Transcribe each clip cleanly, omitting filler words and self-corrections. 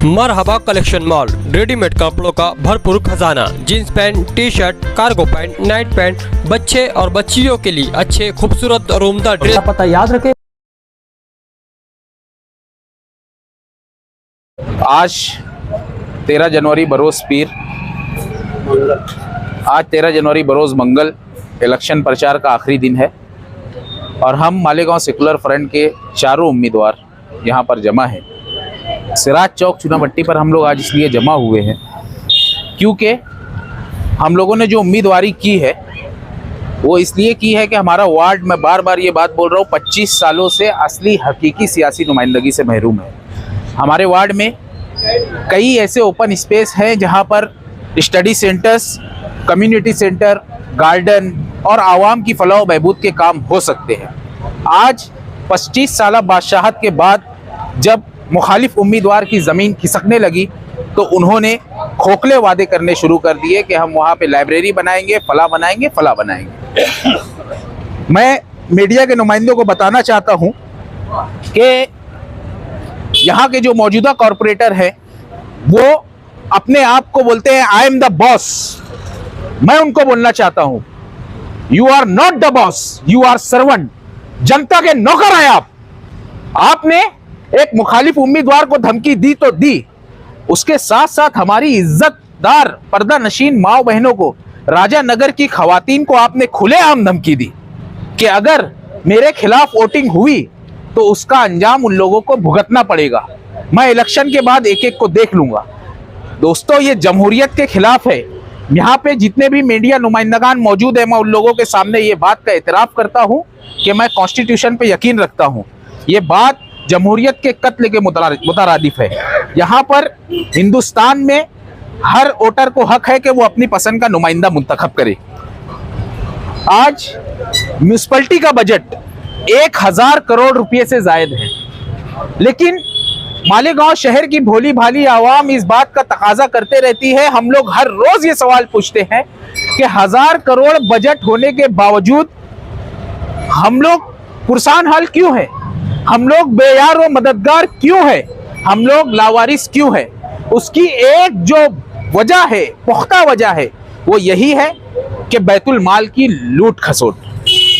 मरहबा collection mall, readymade कपड़ों का भरपूर खजाना। Jeans pant, T shirt, cargo pant, night pant, बच्चे और बच्चियों के लिए अच्छे खूबसूरत और उम्दा ड्रेस। पता याद रखें। आज 13 जनवरी बरोज पीर, आज 13 जनवरी बरोज मंगल इलेक्शन प्रचार का आखिरी दिन है और हम मालेगांव सेकुलर फ्रंट के चारों उम्मीदवार यहाँ पर जमा हैं। सिराज चौक चुनाभट्टी पर हम लोग आज इसलिए जमा हुए हैं क्योंकि हम लोगों ने जो उम्मीदवारी की है वो इसलिए की है कि हमारा वार्ड, मैं बार बार ये बात बोल रहा हूँ, 25 सालों से असली हकीकी सियासी नुमाइंदगी से महरूम है। हमारे वार्ड में कई ऐसे ओपन स्पेस हैं जहाँ पर study centres, community centre, garden और आवाम की फलाह व बहबूद के काम हो सकते हैं। आज 25 साल बादशाहत के बाद जब मुखालिफ उम्मीदवार की ज़मीन खिसकने लगी तो उन्होंने खोखले वादे करने शुरू कर दिए कि हम वहाँ पे लाइब्रेरी बनाएंगे, फला बनाएंगे। मैं मीडिया के नुमाइंदों को बताना चाहता हूँ कि यहाँ के जो मौजूदा कॉरपोरेटर हैं वो अपने आप को बोलते हैं आई एम द बॉस। मैं उनको बोलना चाहता हूं, you are not the boss, you are servant. जनता के नौकर हैं आप। आपने एक मुखालिफ उम्मीदवार को धमकी दी तो दी, उसके साथ साथ हमारी इज्जतदार पर्दा नशीन माओ बहनों को, राजा नगर की खवातीन को आपने खुलेआम धमकी दी कि अगर मेरे खिलाफ वोटिंग हुई तो उसका अंजाम उन लोगों को भुगतना पड़ेगा। मैं इलेक्शन के बाद एक एक को देख लूंगा। दोस्तों, ये जमहूरियत के खिलाफ है। यहाँ पे जितने भी मीडिया नुमाइंदगान मौजूद है, मैं उन लोगों के सामने ये बात का एतराफ़ करता हूँ कि मैं कॉन्स्टिट्यूशन पे यकीन रखता हूँ। ये बात जमहूरियत के कत्ल के मुतरादिफ है। यहाँ पर हिंदुस्तान में हर वोटर को हक है कि वो अपनी पसंद का नुमाइंदा मुंतखब करे। आज म्यूनिसिपैलिटी का बजट 1000 करोड़ रुपए से जायद है, लेकिन मालेगांव शहर की भोली भाली आवाम इस बात का तकाजा करते रहती है। हम लोग हर रोज ये सवाल पूछते हैं कि 1000 करोड़ बजट होने के बावजूद हम लोग पुरसान हाल क्यों है, हम लोग बेयार व मददगार क्यों है, हम लोग लावारिस क्यों है। उसकी एक जो वजह है, पुख्ता वजह है, वो यही है कि बैतुल माल की लूट खसोट,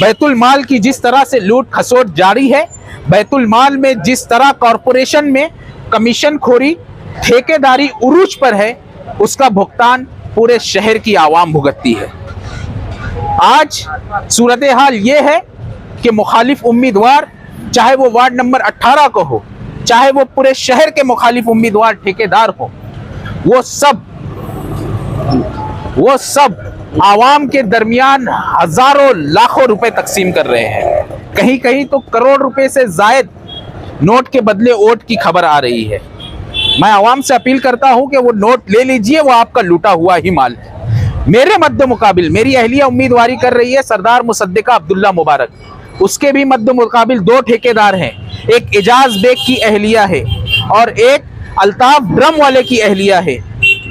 बैतुल माल की जिस तरह से लूट खसोट जारी है, बैतुल माल में जिस तरह कॉरपोरेशन में कमीशन खोरी, ठेकेदारी उरूज पर है, उसका भुगतान पूरे शहर की आवाम भुगतती है। आज सूरत हाल ये है कि मुखालिफ उम्मीदवार, चाहे वो वार्ड नंबर 18 को हो, चाहे वो पूरे शहर के मुखालिफ उम्मीदवार ठेकेदार हो, वो सब आवाम के दरमियान हजारों लाखों रुपए तकसीम कर रहे हैं। कहीं कहीं तो करोड़ रुपए से जायद नोट के बदले वोट की खबर आ रही है। मैं आवाम से अपील करता हूं कि वो नोट ले लीजिए, वो आपका लूटा हुआ ही माल है। मेरे मद्दे मुकाबिल मेरी अहलिया उम्मीदवारी कर रही है सरदार मुसद्दिका अब्दुल्ला मुबारक। उसके भी मद्दे मुकाबिल 2 ठेकेदार हैं, एक एजाज बेग की अहलिया है और एक अल्ताफ ड्रम वाले की अहलिया है।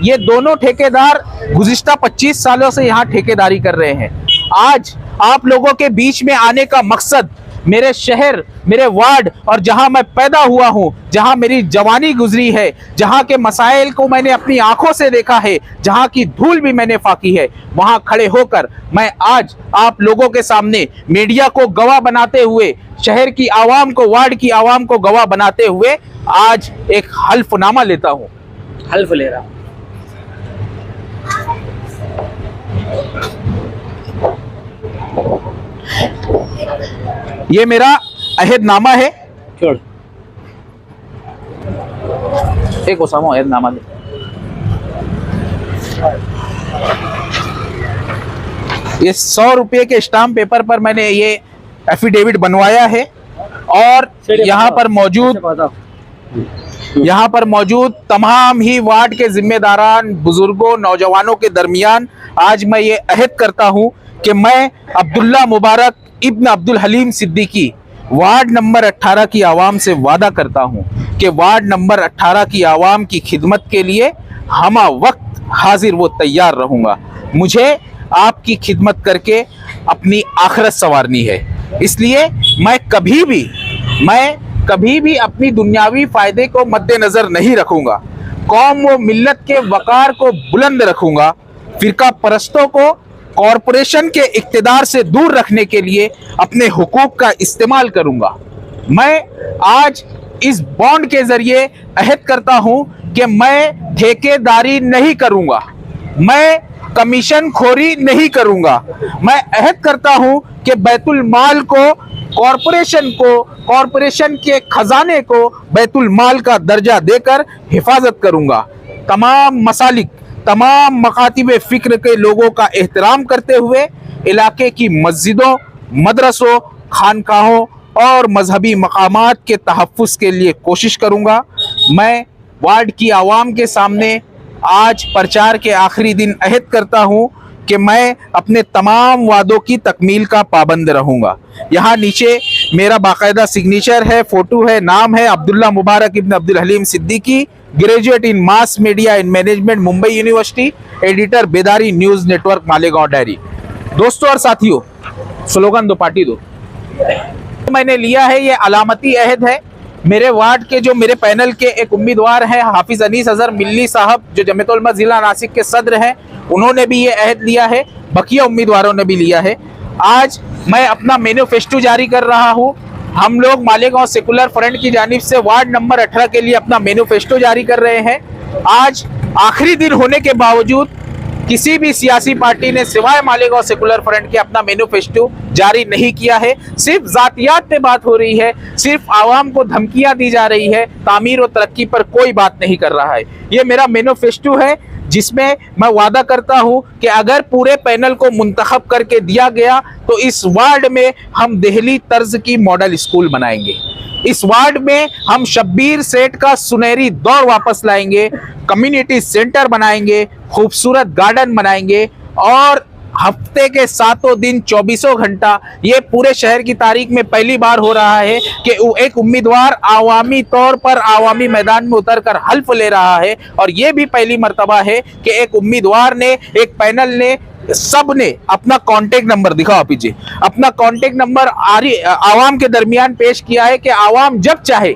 ये दोनों ठेकेदार गुज़िश्ता 25 सालों से यहाँ ठेकेदारी कर रहे हैं। आज आप लोगों के बीच में आने का मकसद मेरे शहर, मेरे वार्ड और जहां मैं पैदा हुआ हूं, जहां मेरी जवानी गुजरी है, जहां के मसाइल को मैंने अपनी आंखों से देखा है, जहां की धूल भी मैंने फाकी है, वहां खड़े होकर मैं आज आप लोगों के सामने मीडिया को गवाह बनाते हुए, शहर की आवाम को, वार्ड की आवाम को गवाह बनाते हुए आज एक हल्फनामा लेता हूं। हल्फ ले रहा। ये मेरा अहदनामा है। छोड़ एक ओसामा अहदनामा दे। ये 100 रुपये के स्टाम्प पेपर पर मैंने ये एफिडेविट बनवाया है और यहाँ पर मौजूद तमाम ही वार्ड के जिम्मेदारान, बुजुर्गों, नौजवानों के दरमियान आज मैं ये अहद करता हूँ कि मैं अब्दुल्ला मुबारक इब्न अब्दुल हलीम सिद्दीकी वार्ड नंबर 18 की आवाम से वादा करता हूँ कि वार्ड नंबर 18 की आवाम की खिदमत के लिए हमा वक्त हाजिर व तैयार रहूँगा। मुझे आपकी खिदमत करके अपनी आखिरत संवारनी है, इसलिए मैं कभी भी अपनी दुनियावी फायदे को मद्देनजर नहीं रखूंगा। कौम व मिल्लत के वकार को बुलंद रखूंगा। फिरका परस्तों को कॉरपोरेशन के इक्तिदार से दूर रखने के लिए अपने हुकूक का इस्तेमाल करूंगा। मैं आज इस बॉन्ड के जरिए अहद करता हूं कि मैं ठेकेदारी नहीं करूंगा, मैं कमीशन खोरी नहीं करूंगा। मैं अहद करता हूं कि बैतुल माल को कॉरपोरेशन के खजाने को बैतुल माल का दर्जा देकर हिफाजत करूंगा। तमाम मसालिक, तमाम मकातिब फिक्र के लोगों का एहतराम करते हुए इलाके की मस्जिदों, मदरसों, खानकाहों और मजहबी मकामात के तहफ़्फ़ुज़ के लिए कोशिश करूंगा। मैं वार्ड की आवाम के सामने आज प्रचार के आखिरी दिन अहद करता हूं कि मैं अपने तमाम वादों की तकमील का पाबंद रहूंगा। यहाँ नीचे मेरा बाकायदा सिग्नेचर है, फ़ोटो है, नाम है Abdullah Mubarak ibn Abdul Halim Siddiqui, graduate in mass media in management, Mumbai university, editor Bedari news network, Malegaon diary. दोस्तों और साथियों, स्लोगन दो पार्टी दो मैंने लिया है, ये अलामती अहद है। मेरे वार्ड के जो मेरे पैनल के एक उम्मीदवार हैं हाफिज अनीस अजहर मिल्ली साहब, जो जमीयत उलमा जिला नासिक के सदर हैं, उन्होंने भी ये अहद लिया है, बकिया उम्मीदवारों ने भी लिया है। आज मैं अपना मैनिफेस्टो जारी कर रहा हूँ। हम लोग मालेगांव सेकुलर फ्रंट की जानिब से वार्ड नंबर 18 के लिए अपना मैनिफेस्टो जारी कर रहे हैं। आज आखिरी दिन होने के बावजूद किसी भी सियासी पार्टी ने सिवाय मालेगांव सेकुलर फ्रंट के अपना मैनिफेस्टो जारी नहीं किया है। सिर्फ जातियात पे बात हो रही है, सिर्फ आवाम को धमकियां दी जा रही है, तामीर और तरक्की पर कोई बात नहीं कर रहा है। ये मेरा मैनिफेस्टो है जिसमें मैं वादा करता हूं कि अगर पूरे पैनल को मुंतखब करके दिया गया तो इस वार्ड में हम दिल्ली तर्ज की मॉडल स्कूल बनाएंगे। इस वार्ड में हम शब्बीर सेठ का सुनहरी दौर वापस लाएंगे, कम्युनिटी सेंटर बनाएंगे, खूबसूरत गार्डन बनाएंगे और हफ्ते के 7 दिन 24 घंटा, ये पूरे शहर की तारीख में पहली बार हो रहा है कि एक उम्मीदवार आवामी तौर पर आवामी मैदान में उतरकर हल्फ ले रहा है। और ये भी पहली मर्तबा है कि एक उम्मीदवार ने, एक पैनल ने, सब ने अपना कांटेक्ट नंबर, दिखाओ आप जी, अपना कांटेक्ट नंबर आवाम के दरमियान पेश किया है कि आवाम जब चाहे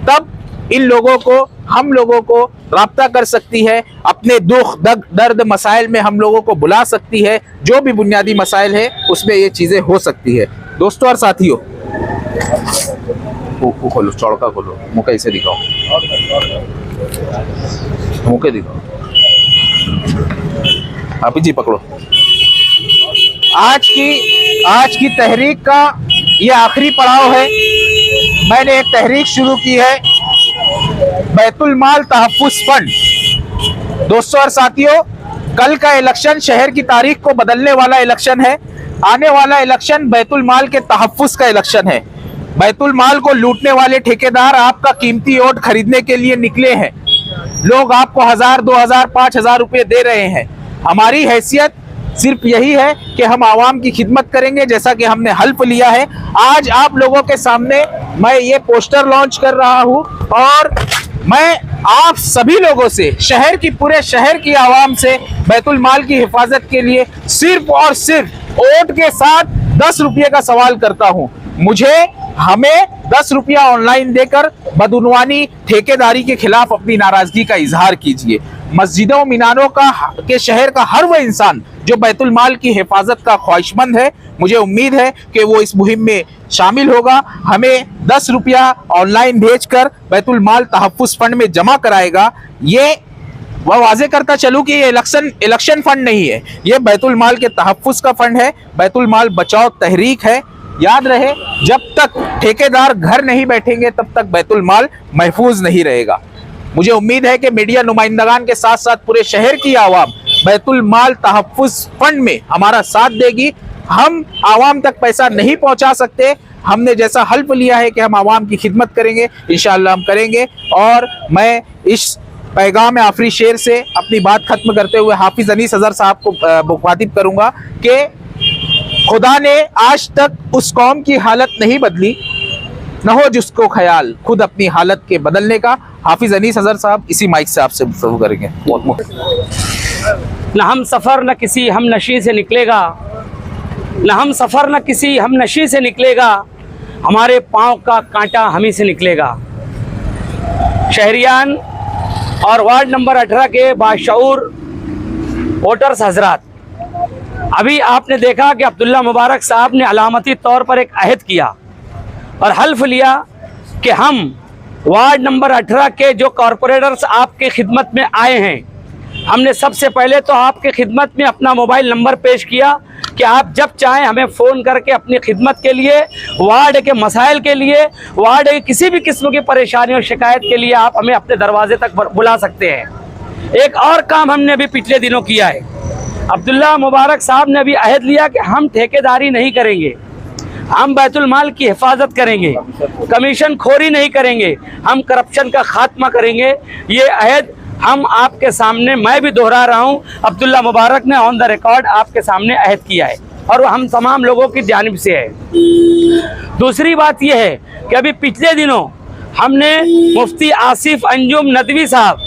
तब इन लोगों को, हम लोगों को राब्ता कर सकती है, अपने दुख दर्द मसाइल में हम लोगों को बुला सकती है। जो भी बुनियादी मसाइल है उसमें ये चीज़ें हो सकती है। दोस्तों और साथियों, खोलो, चौड़का खोलो, मुँह कैसे दिखाओ, मुँह के दिखाओ, आप जी पकड़ो। आज की तहरीक का ये आखिरी पड़ाव है। मैंने एक तहरीक शुरू की है, बैतुल माल तहफ़्फ़ुज़ फंड। दोस्तों और साथियों, कल का इलेक्शन शहर की तारीख को बदलने वाला इलेक्शन है। आने वाला इलेक्शन बैतुल माल के तहफ़्फ़ुज़ का इलेक्शन है। बैतुल माल को लूटने वाले ठेकेदार आपका कीमती वोट खरीदने के लिए निकले हैं। लोग आपको 1000, 2000, 5000 रुपये दे रहे हैं। हमारी हैसियत सिर्फ यही है कि हम आवाम की खिदमत करेंगे, जैसा कि हमने हल्फ लिया है। आज आप लोगों के सामने मैं ये पोस्टर लॉन्च कर रहा हूँ और मैं आप सभी लोगों से, शहर की, पूरे शहर की आवाम से बैतुल माल की हिफाजत के लिए सिर्फ और सिर्फ वोट के साथ 10 रुपये का सवाल करता हूँ। हमें 10 रुपया ऑनलाइन देकर बदउनवानी ठेकेदारी के खिलाफ अपनी नाराजगी का इजहार कीजिए। मस्जिदों, मीनारों के शहर का हर वो इंसान जो बैतुल माल की हिफाजत का ख्वाहिशमंद है, मुझे उम्मीद है कि वो इस मुहिम में शामिल होगा। हमें 10 रुपया ऑनलाइन भेजकर बैतुल माल तहफ़्फ़ुज़ फंड में जमा कराएगा। ये वह वाजे करता चलूँ कि ये इलेक्शन फंड नहीं है, ये बैतुल माल के तहफ़्फ़ुज़ का फंड है। बैतुल माल बचाओ तहरीक है। याद रहे, जब तक ठेकेदार घर नहीं बैठेंगे तब तक बैतुल माल महफूज नहीं रहेगा। मुझे उम्मीद है कि मीडिया नुमाइंदगान के साथ साथ पूरे शहर की आवाम बैतुल माल तहफ़्फ़ुज़ फंड में हमारा साथ देगी। हम आवाम तक पैसा नहीं पहुंचा सकते, हमने जैसा हल्फ लिया है कि हम आवाम की खिदमत करेंगे, इंशाअल्लाह हम करेंगे। और मैं इस पैगाम आफरी शेर से अपनी बात खत्म करते हुए हाफिज अनीस अजहर साहब को मुखातिब करूंगा कि खुदा ने आज तक उस कौम की हालत नहीं बदली, न हो जिसको ख्याल खुद अपनी हालत के बदलने का। हाफिज अनीस अजहर साहब इसी माइक से आपसे गुफ्तगू करेंगे। न हम सफ़र न किसी हम नशी से निकलेगा, न हम सफ़र न किसी हम नशी से निकलेगा, हमारे पाँव का कांटा हम ही से निकलेगा। शहरियान, और वार्ड नंबर 18 के बाशऊर वोटर्स हजरात, अभी आपने देखा कि अब्दुल्ला मुबारक साहब ने अलामती तौर पर एक अहद किया और हल्फ लिया कि हम वार्ड नंबर 18 के जो कॉरपोरेटर्स आपके खिदमत में आए हैं, हमने सबसे पहले तो आपके खिदमत में अपना मोबाइल नंबर पेश किया कि आप जब चाहें हमें फ़ोन करके अपनी खिदमत के लिए, वार्ड के मसाइल के लिए, वार्ड के किसी भी किस्म की परेशानी और शिकायत के लिए आप हमें अपने दरवाजे तक बुला सकते हैं। एक और काम हमने अभी पिछले दिनों किया है, अब्दुल्ला मुबारक साहब ने अभी अहद लिया कि हम ठेकेदारी नहीं करेंगे, हम बैतुल माल की हिफाजत करेंगे, कमीशन खोरी नहीं करेंगे, हम करप्शन का खात्मा करेंगे। ये अहद हम आपके सामने, मैं भी दोहरा रहा हूँ, अब्दुल्ला मुबारक ने ऑन द रिकॉर्ड आपके सामने अहद किया है और वो हम तमाम लोगों की जानिब से है। दूसरी बात यह है कि अभी पिछले दिनों हमने मुफ्ती आसिफ अंजुम नदवी साहब,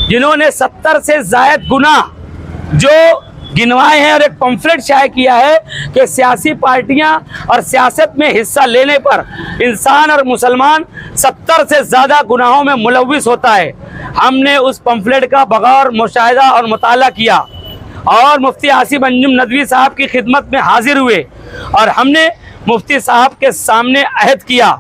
जिन्होंने 70 से ज़ायद गुनाह जो गिनवाए हैं और एक पंफलेट शाये किया है कि सियासी पार्टियां और सियासत में हिस्सा लेने पर इंसान और मुसलमान 70 से ज़्यादा गुनाहों में मुलव्विस होता है, हमने उस पंफलेट का बगौर मुशाहिदा और मुताला किया और मुफ्ती आसिफ अंजुम नदवी साहब की खिदमत में हाजिर हुए और हमने मुफ्ती साहब के सामने अहद किया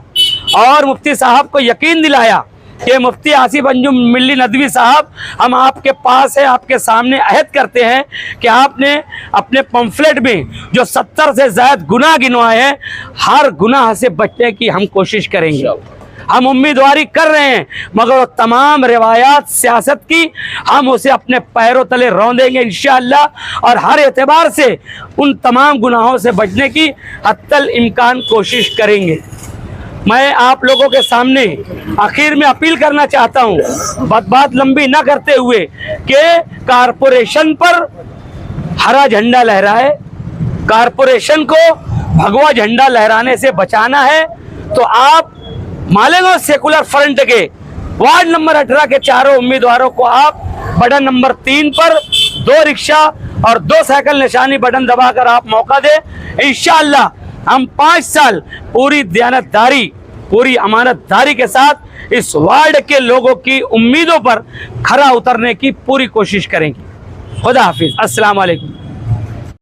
और मुफ्ती साहब को यकीन दिलाया कि मुफ्ती आसिफ अंजुम मिल्ली नदवी साहब, हम आपके पास है, आपके सामने अहद करते हैं कि आपने अपने पंफलेट में जो 70 से ज़्यादा गुनाह गिनवाए हैं, हर गुनाह से बचने की हम कोशिश करेंगे। हम उम्मीदवारी कर रहे हैं, मगर वो तमाम रिवायात सियासत की हम उसे अपने पैरों तले रौंदेंगे इंशाअल्लाह और हर एतबार से उन तमाम गुनाहों से बचने की हत्तल इम्कान कोशिश करेंगे। मैं आप लोगों के सामने आखिर में अपील करना चाहता हूँ, बात लंबी ना करते हुए, कि कारपोरेशन पर हरा झंडा लहराए, कारपोरेशन को भगवा झंडा लहराने से बचाना है तो आप मालेगांव सेकुलर फ्रंट के वार्ड नंबर 18 के चारों उम्मीदवारों को आप बटन नंबर 3 पर 2 रिक्शा और 2 साइकिल निशानी बटन दबाकर आप मौका दें। इंशाअल्लाह हम 5 साल पूरी दयानतदारी, पूरी अमानतदारी के साथ इस वार्ड के लोगों की उम्मीदों पर खरा उतरने की पूरी कोशिश करेंगे। खुदा हाफिज। अस्सलाम वालेकुम।